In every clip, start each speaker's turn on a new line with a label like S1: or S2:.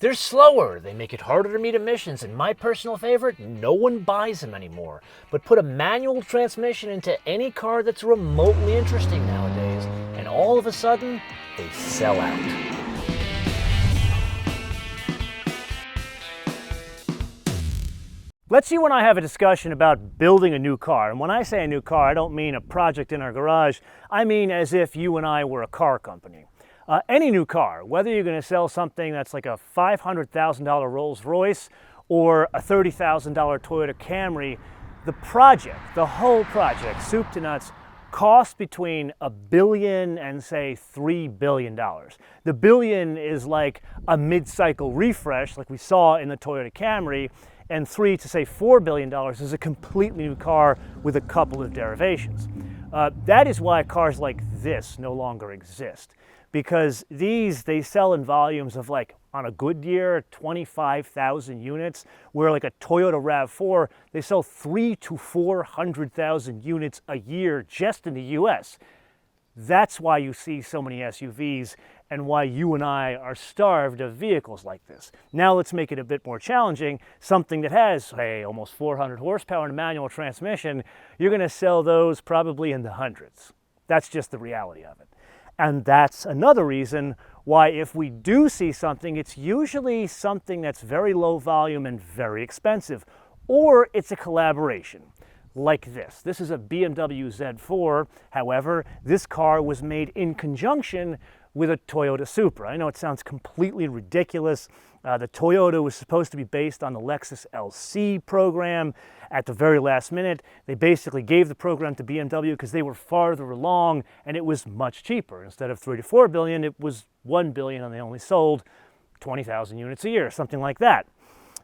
S1: They're slower, they make it harder to meet emissions, and my personal favorite, no one buys them anymore. But put a manual transmission into any car that's remotely interesting nowadays, and all of a sudden, they sell out. Let's you and I have a discussion about building a new car. And when I say a new car, I don't mean a project in our garage. I mean as if you and I were a car company. Any new car, whether you're going to sell something that's like a $500,000 Rolls Royce or a $30,000 Toyota Camry, the whole project, soup to nuts, costs between $1 billion and say $3 billion. The billion is like a mid-cycle refresh like we saw in the Toyota Camry, and $3 to say $4 billion is a completely new car with a couple of derivations. That is why cars like this no longer exist, because they sell in volumes of, like, on a good year, 25,000 units, where like a Toyota RAV4, they sell 300,000 to 400,000 units a year just in the US. That's why you see so many SUVs and why you and I are starved of vehicles like this. Now let's make it a bit more challenging. Something that has, say, almost 400 horsepower and a manual transmission, you're going to sell those probably in the hundreds. That's just the reality of it. And that's another reason why if we do see something, it's usually something that's very low volume and very expensive, or it's a collaboration. Like this. This is a BMW Z4. However, this car was made in conjunction with a Toyota Supra. I know it sounds completely ridiculous. The Toyota was supposed to be based on the Lexus LC program. At the very last minute, they basically gave the program to BMW because they were farther along and it was much cheaper. Instead of 3 to 4 billion, it was 1 billion and they only sold 20,000 units a year, something like that.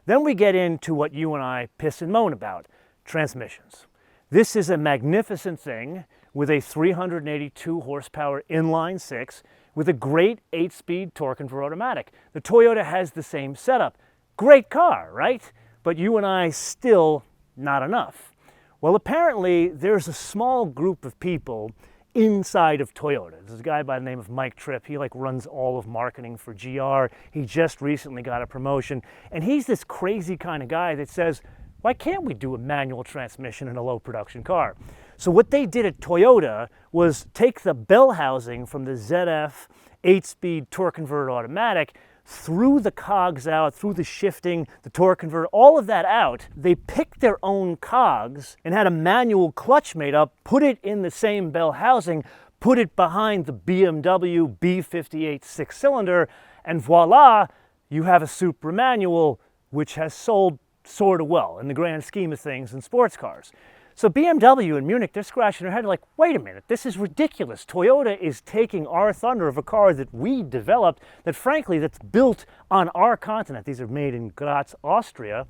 S1: Then we get into what you and I piss and moan about. Transmissions. This is a magnificent thing with a 382 horsepower inline 6 with a great 8-speed torque converter automatic. The Toyota has the same setup. Great car, right? But you and I still not enough. Well, apparently there's a small group of people inside of Toyota. There's a guy by the name of Mike Tripp. He runs all of marketing for GR. He just recently got a promotion, and he's this crazy kind of guy that says, why can't we do a manual transmission in a low production car? So what they did at Toyota was take the bell housing from the ZF 8-speed torque converter automatic, threw the cogs out, threw the shifting, the torque converter, all of that out. They picked their own cogs and had a manual clutch made up, put it in the same bell housing, put it behind the BMW B58 6-cylinder, and voila, you have a Supra manual, which has sold sort of well in the grand scheme of things in sports cars. So BMW in Munich, they're scratching their head like, wait a minute, this is ridiculous. Toyota is taking our thunder of a car that we developed, that frankly, that's built on our continent. These are made in Graz, Austria.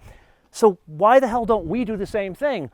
S1: So why the hell don't we do the same thing?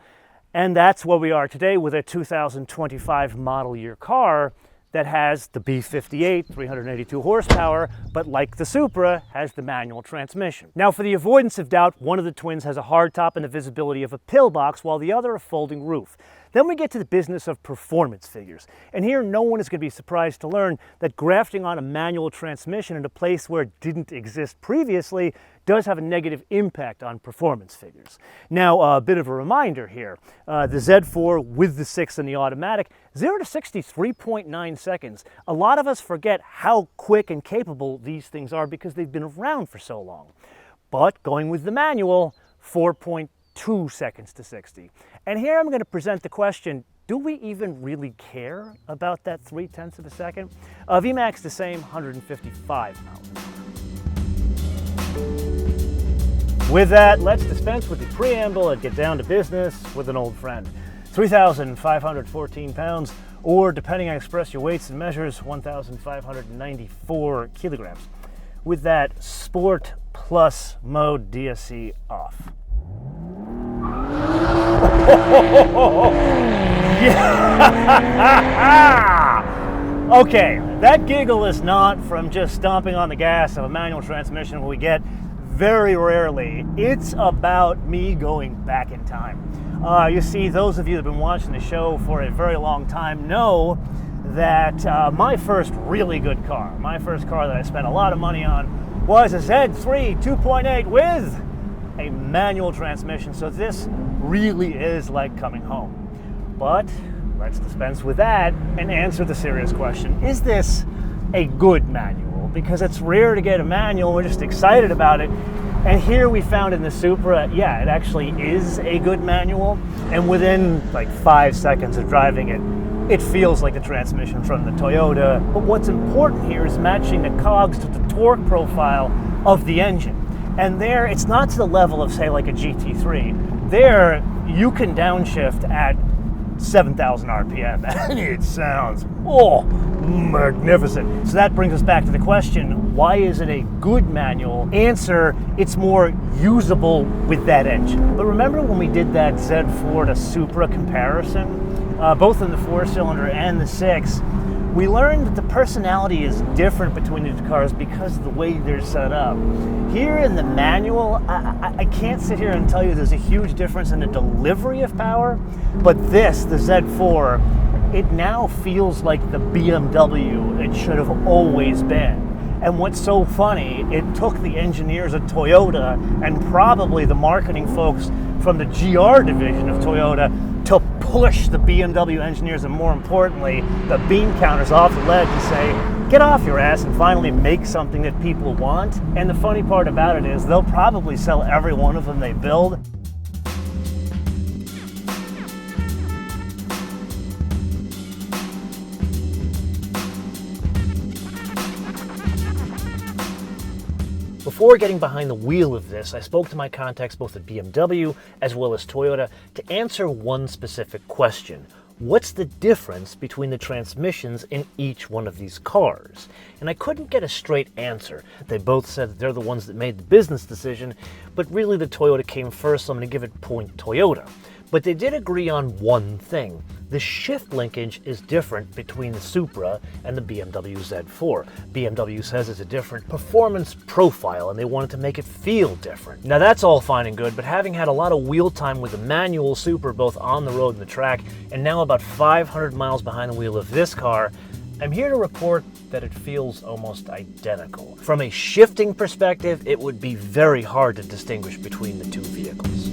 S1: And that's where we are today with a 2025 model year car that has the B58, 382 horsepower, but like the Supra, has the manual transmission. Now, for the avoidance of doubt, one of the twins has a hardtop and the visibility of a pillbox, while the other a folding roof. Then we get to the business of performance figures. And here, no one is going to be surprised to learn that grafting on a manual transmission in a place where it didn't exist previously does have a negative impact on performance figures. Now, a bit of a reminder here. The Z4 with the 6 and the automatic, 0 to 60, 3.9 seconds. A lot of us forget how quick and capable these things are because they've been around for so long. But going with the manual, 4.2 seconds to 60. And here I'm going to present the question, do we even really care about that 0.3 of a second? VMAX the same, 155 miles an hour. With that, let's dispense with the preamble and get down to business with an old friend. 3,514 pounds, or depending on express your weights and measures, 1,594 kilograms. With that, Sport Plus mode DSC off. Yeah. Okay, that giggle is not from just stomping on the gas of a manual transmission we get very rarely. It's about me going back in time. You see, those of you that have been watching the show for a very long time know that my first really good car, my first car that I spent a lot of money on, was a Z3 2.8 with a manual transmission, so this really is like coming home. But let's dispense with that and answer the serious question. Is this a good manual? Because it's rare to get a manual, we're just excited about it. And here we found in the Supra, yeah, it actually is a good manual. And within like 5 seconds of driving it, it feels like the transmission from the Toyota. But what's important here is matching the cogs to the torque profile of the engine. And there, it's not to the level of, say, like a GT3. There, you can downshift at 7,000 RPM, and it sounds, magnificent. So that brings us back to the question, why is it a good manual? Answer, it's more usable with that engine. But remember when we did that Z4 to Supra comparison, both in the 4-cylinder and the 6, we learned that the personality is different between the two cars because of the way they're set up. Here in the manual, I can't sit here and tell you there's a huge difference in the delivery of power, but this, the Z4, it now feels like the BMW it should have always been. And what's so funny, it took the engineers at Toyota and probably the marketing folks from the GR division of Toyota to push the BMW engineers and, more importantly, the bean counters off the ledge and say, get off your ass and finally make something that people want. And the funny part about it is they'll probably sell every one of them they build. Before getting behind the wheel of this, I spoke to my contacts both at BMW as well as Toyota to answer one specific question. What's the difference between the transmissions in each one of these cars? And I couldn't get a straight answer. They both said that they're the ones that made the business decision, but really the Toyota came first, so I'm going to give it point Toyota. But they did agree on one thing. The shift linkage is different between the Supra and the BMW Z4. BMW says it's a different performance profile and they wanted to make it feel different. Now that's all fine and good, but having had a lot of wheel time with the manual Supra both on the road and the track, and now about 500 miles behind the wheel of this car, I'm here to report that it feels almost identical. From a shifting perspective, it would be very hard to distinguish between the two vehicles.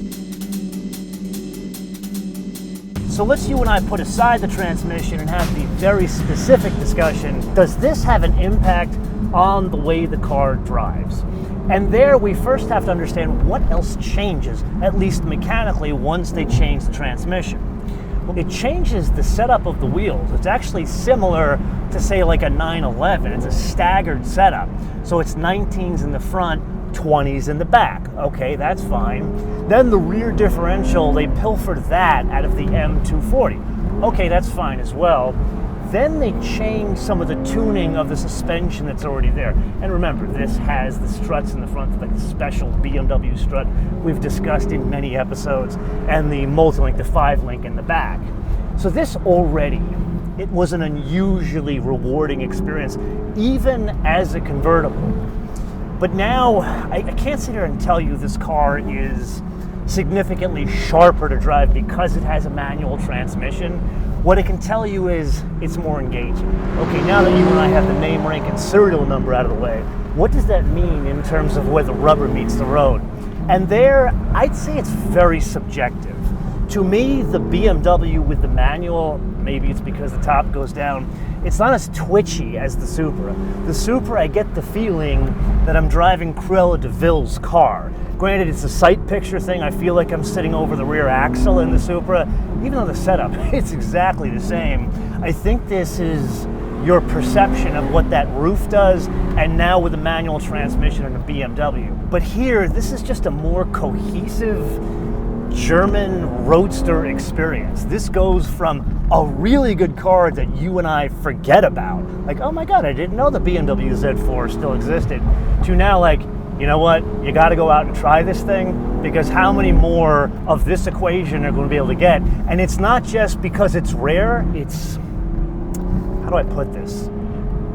S1: So let's you and I put aside the transmission and have the very specific discussion. Does this have an impact on the way the car drives? And there we first have to understand what else changes, at least mechanically, once they change the transmission. It changes the setup of the wheels. It's actually similar to, say, like a 911. It's a staggered setup. So it's 19s in the front, 20s in the back. Okay, that's fine. Then the rear differential, they pilfered that out of the M240. Okay, that's fine as well. Then they changed some of the tuning of the suspension that's already there. And remember, this has the struts in the front, like the special BMW strut we've discussed in many episodes, and the multi-link, the 5-link in the back. So this already, it was an unusually rewarding experience, even as a convertible. But now, I can't sit here and tell you this car is significantly sharper to drive because it has a manual transmission. What I can tell you is it's more engaging. Okay, now that you and I have the name, rank, and serial number out of the way, what does that mean in terms of where the rubber meets the road? And there, I'd say it's very subjective. To me, the BMW with the manual, maybe it's because the top goes down, it's not as twitchy as the Supra. The Supra, I get the feeling that I'm driving Cruella de Vil's car. Granted, it's a sight picture thing. I feel like I'm sitting over the rear axle in the Supra, even though the setup, it's exactly the same. I think this is your perception of what that roof does, and now with a manual transmission and a BMW. But here, this is just a more cohesive German roadster experience. This goes from a really good car that you and I forget about, like, oh my God, I didn't know the BMW Z4 still existed, to now like, you know what, you got to go out and try this thing, because how many more of this equation are going to be able to get? And it's not just because it's rare, it's, how do I put this?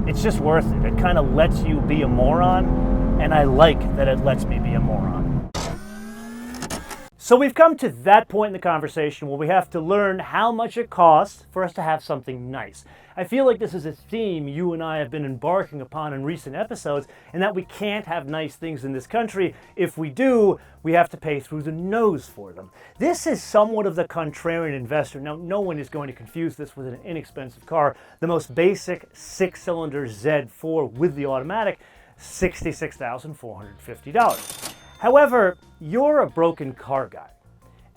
S1: It's just worth it. It kind of lets you be a moron, and I like that it lets me be a moron. So we've come to that point in the conversation where we have to learn how much it costs for us to have something nice. I feel like this is a theme you and I have been embarking upon in recent episodes, and that we can't have nice things in this country. If we do, we have to pay through the nose for them. This is somewhat of the contrarian investor. Now, no one is going to confuse this with an inexpensive car. The most basic 6-cylinder Z4 with the automatic, $66,450. However, you're a broken car guy,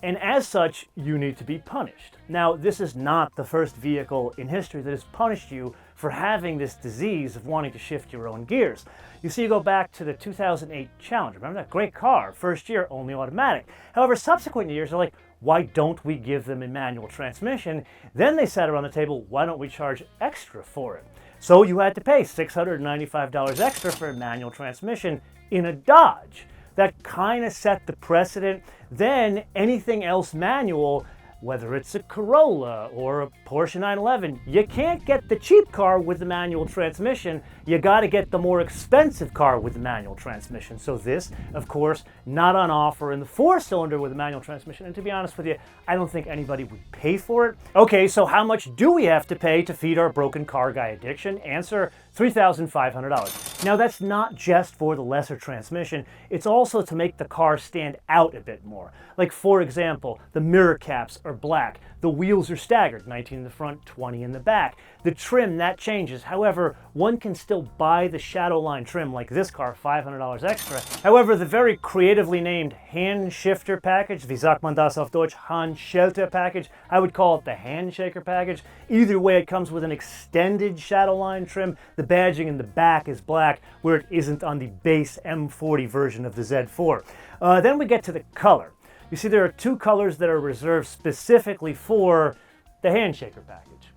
S1: and as such, you need to be punished. Now, this is not the first vehicle in history that has punished you for having this disease of wanting to shift your own gears. You see, you go back to the 2008 Challenger. Remember that great car? First year, only automatic. However, subsequent years are like, why don't we give them a manual transmission? Then they sat around the table, why don't we charge extra for it? So you had to pay $695 extra for a manual transmission in a Dodge. That kind of set the precedent. Then anything else manual, whether it's a Corolla or a Porsche 911, you can't get the cheap car with the manual transmission. You got to get the more expensive car with the manual transmission. So this, of course, not on offer in the 4-cylinder with a manual transmission. And to be honest with you, I don't think anybody would pay for it. Okay, so how much do we have to pay to feed our broken car guy addiction? Answer, $3,500. Now that's not just for the lesser transmission, it's also to make the car stand out a bit more. Like for example, the mirror caps are black, the wheels are staggered, 19 in the front, 20 in the back. The trim, that changes. However, one can still buy the Shadowline trim like this car, $500 extra. However, the very creatively named hand shifter package, wie sagt man das auf Deutsch, Handschelter package, I would call it the handshaker package. Either way, it comes with an extended Shadowline trim. The badging in the back is black, where it isn't on the base M40 version of the Z4. Then we get to the color. You see, there are two colors that are reserved specifically for the handshaker package.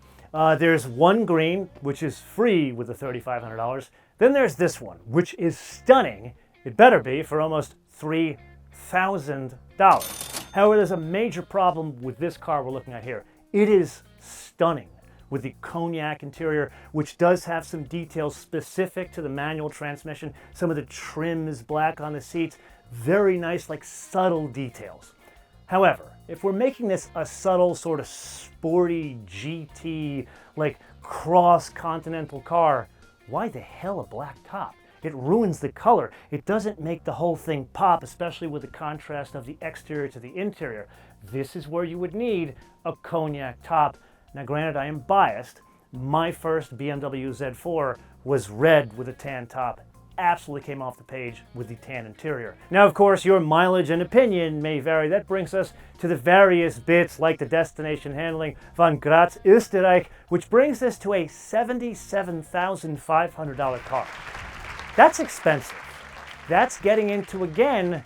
S1: There's one green, which is free with the $3,500. Then there's this one, which is stunning. It better be for almost $3,000. However, there's a major problem with this car we're looking at here. It is stunning with the cognac interior, which does have some details specific to the manual transmission. Some of the trim is black on the seats. Very nice, like subtle details. However, if we're making this a subtle sort of sporty GT, like cross-continental car, why the hell a black top? It ruins the color. It doesn't make the whole thing pop, especially with the contrast of the exterior to the interior. This is where you would need a cognac top. Now granted, I am biased. My first BMW Z4 was red with a tan top. Absolutely came off the page with the tan interior. Now, of course, your mileage and opinion may vary. That brings us to the various bits like the destination handling von Graz, Österreich, which brings us to a $77,500 car. That's expensive. That's getting into, again,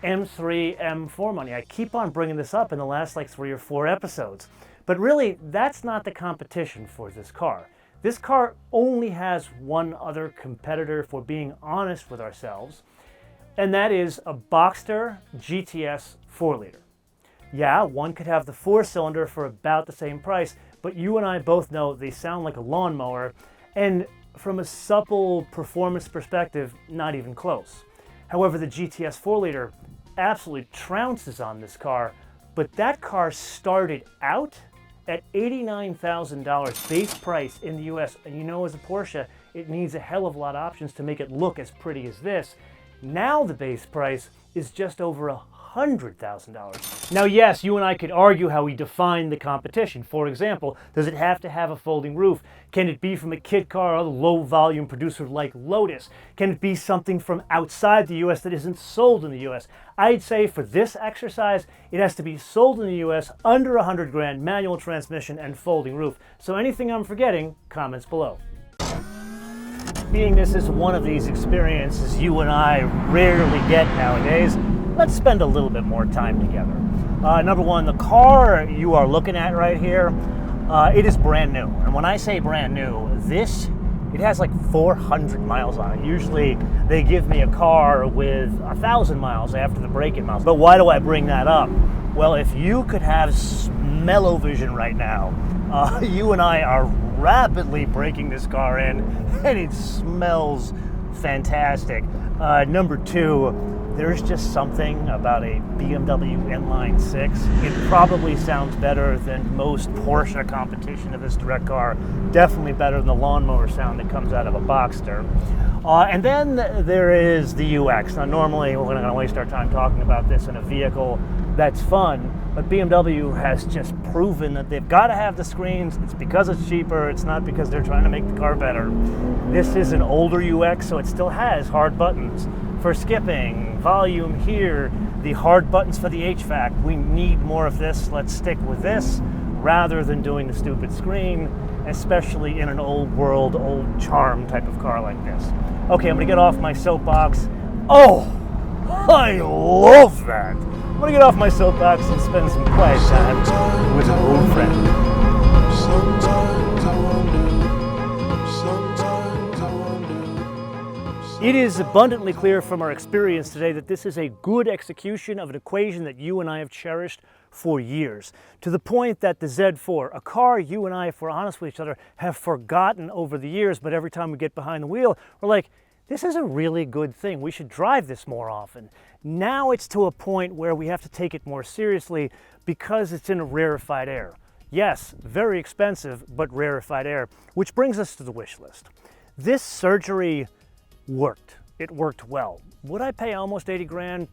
S1: M3, M4 money. I keep on bringing this up in the last like 3 or 4 episodes. But really, that's not the competition for this car. This car only has one other competitor, if we're being honest with ourselves, and that is a Boxster GTS 4-liter. Yeah, one could have the 4-cylinder for about the same price, but you and I both know they sound like a lawnmower, and from a supple performance perspective, not even close. However, the GTS 4-liter absolutely trounces on this car, but that car started out at $89,000 base price in the US, and you know, as a Porsche, it needs a hell of a lot of options to make it look as pretty as this. Now the base price is just over $100,000. Now yes, you and I could argue how we define the competition. For example, does it have to have a folding roof? Can it be from a kit car or a low volume producer like Lotus? Can it be something from outside the US that isn't sold in the US? I'd say for this exercise, it has to be sold in the US under 100 grand, manual transmission and folding roof. So anything I'm forgetting, comments below. Being this is one of these experiences you and I rarely get nowadays, let's spend a little bit more time together. Number one, the car you are looking at right here, it is brand new. And when I say brand new, it has like 400 miles on it. Usually they give me a car with 1,000 miles after the break-in miles. But why do I bring that up? Well, if you could have smell-o-vision right now, you and I are rapidly breaking this car in, and it smells fantastic. Number two, there's just something about a BMW inline 6. It probably sounds better than most Porsche competition of this direct car. Definitely better than the lawnmower sound that comes out of a Boxster. And then there is the UX. Now normally we're not going to waste our time talking about this in a vehicle that's fun, but BMW has just proven that they've got to have the screens. It's because it's cheaper. It's not because they're trying to make the car better. This is an older UX, so it still has hard buttons for skipping, volume here, the hard buttons for the HVAC. We need more of this. Let's stick with this rather than doing the stupid screen, especially in an old world, old charm type of car like this. Okay, I'm gonna get off my soapbox. Oh, I love that. I'm gonna get off my soapbox and spend some quiet time with an old friend. It is abundantly clear from our experience today that this is a good execution of an equation that you and I have cherished for years, to the point that the Z4, a car you and I, if we're honest with each other, have forgotten over the years, but every time we get behind the wheel, we're like, this is a really good thing. We should drive this more often. Now it's to a point where we have to take it more seriously because it's in a rarefied air. Yes, very expensive, but rarefied air, which brings us to the wish list. This surgery worked. It worked well. Would I pay almost 80 grand?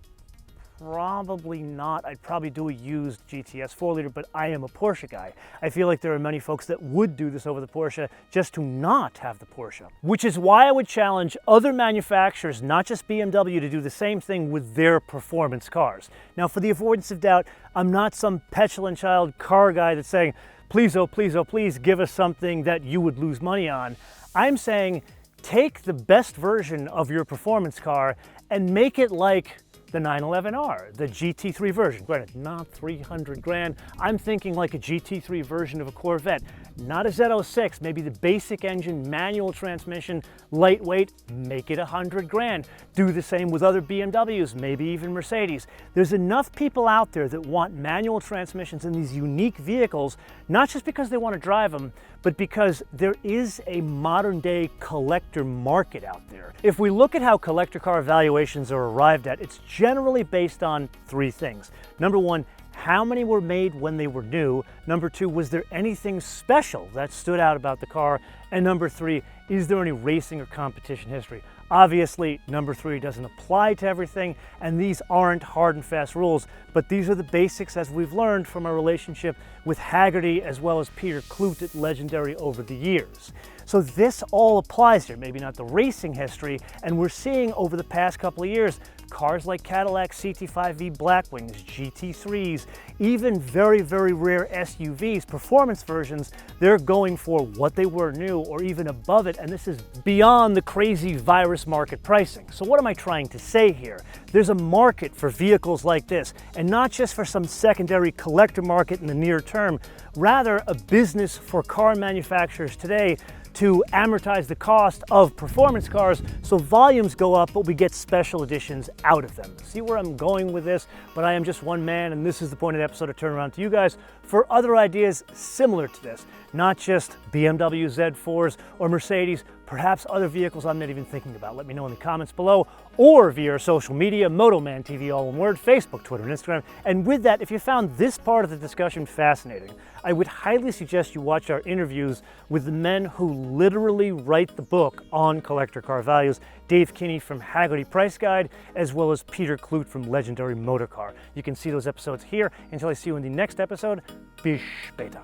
S1: Probably not. I'd probably do a used GTS 4-liter, but I am a Porsche guy. I feel like there are many folks that would do this over the Porsche just to not have the Porsche, which is why I would challenge other manufacturers, not just BMW, to do the same thing with their performance cars. Now, for the avoidance of doubt, I'm not some petulant child car guy that's saying, please, oh, please give us something that you would lose money on. I'm saying, take the best version of your performance car and make it like the 911R, the GT3 version. Granted, not 300 grand. I'm thinking like a GT3 version of a Corvette, not a Z06, maybe the basic engine, manual transmission, lightweight, make it 100 grand. Do the same with other BMWs, maybe even Mercedes. There's enough people out there that want manual transmissions in these unique vehicles, not just because they want to drive them, but because there is a modern day collector market out there. If we look at how collector car valuations are arrived at, it's generally based on three things. Number one, how many were made when they were new? Number two, was there anything special that stood out about the car? And number three, is there any racing or competition history? Obviously, number three doesn't apply to everything, and these aren't hard and fast rules, but these are the basics as we've learned from our relationship with Haggerty as well as Peter Kloot at Legendary over the years. So this all applies here, maybe not the racing history, and we're seeing over the past couple of years, cars like Cadillac CT5V Blackwings, GT3s, even very, very rare SUVs, performance versions, they're going for what they were new or even above it, and this is beyond the crazy virus market pricing. So what am I trying to say here? There's a market for vehicles like this, and not just for some secondary collector market in the near term, rather a business for car manufacturers today to amortize the cost of performance cars so volumes go up, but we get special editions out of them. See where I'm going with this? But I am just one man, and this is the point of the episode to turn around to you guys for other ideas similar to this. Not just BMW Z4s or Mercedes, perhaps other vehicles I'm not even thinking about. Let me know in the comments below or via our social media, MotoManTV, all one word, Facebook, Twitter, and Instagram. And with that, if you found this part of the discussion fascinating, I would highly suggest you watch our interviews with the men who literally write the book on collector car values, Dave Kinney from Haggerty Price Guide, as well as Peter Kloot from Legendary Motor Car. You can see those episodes here. Until I see you in the next episode, bis später.